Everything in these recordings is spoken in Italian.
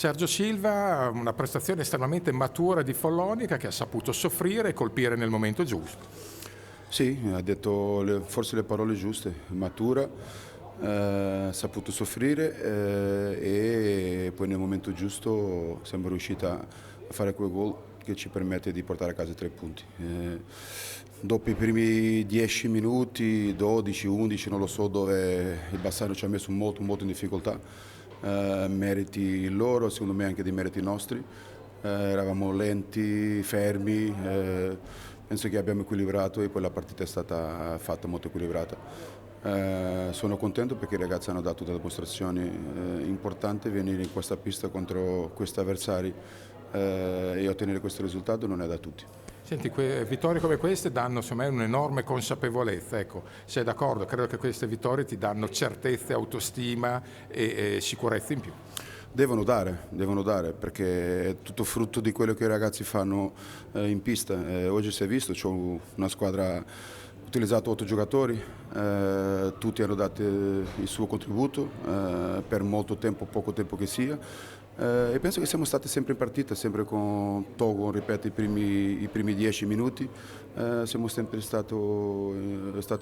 Sergio Silva, una prestazione estremamente matura di Follonica che ha saputo soffrire e colpire nel momento giusto. Sì, ha detto forse le parole giuste, matura, ha saputo soffrire e poi nel momento giusto siamo riusciti a fare quel gol che ci permette di portare a casa 3 punti. Dopo i primi 10 minuti, 12, 11, non lo so, dove il Bassano ci ha messo molto in difficoltà, meriti loro, secondo me anche dei meriti nostri. Eravamo lenti, fermi, penso che abbiamo equilibrato e poi la partita è stata fatta molto equilibrata. Sono contento perché i ragazzi hanno dato delle dimostrazioni importanti. Venire in questa pista contro questi avversari e ottenere questo risultato non è da tutti. Senti, vittorie come queste danno secondo me un'enorme consapevolezza, ecco, sei d'accordo? Credo che queste vittorie ti danno certezza, autostima e sicurezza in più. Devono dare perché è tutto frutto di quello che i ragazzi fanno in pista. Oggi si è visto, c'ho una squadra, ho utilizzato 8 giocatori, tutti hanno dato il suo contributo per molto tempo, poco tempo che sia. E penso che siamo stati sempre in partita, sempre con Togo, ripeto, i primi 10 minuti. Siamo sempre stati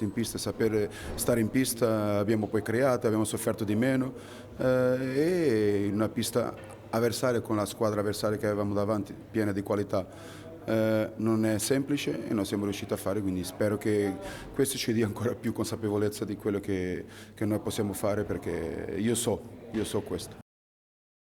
in pista, sapere stare in pista, abbiamo poi creato, abbiamo sofferto di meno e in una pista avversaria con la squadra avversaria che avevamo davanti, piena di qualità. Non è semplice e non siamo riusciti a fare, quindi spero che questo ci dia ancora più consapevolezza di quello che noi possiamo fare perché io so questo.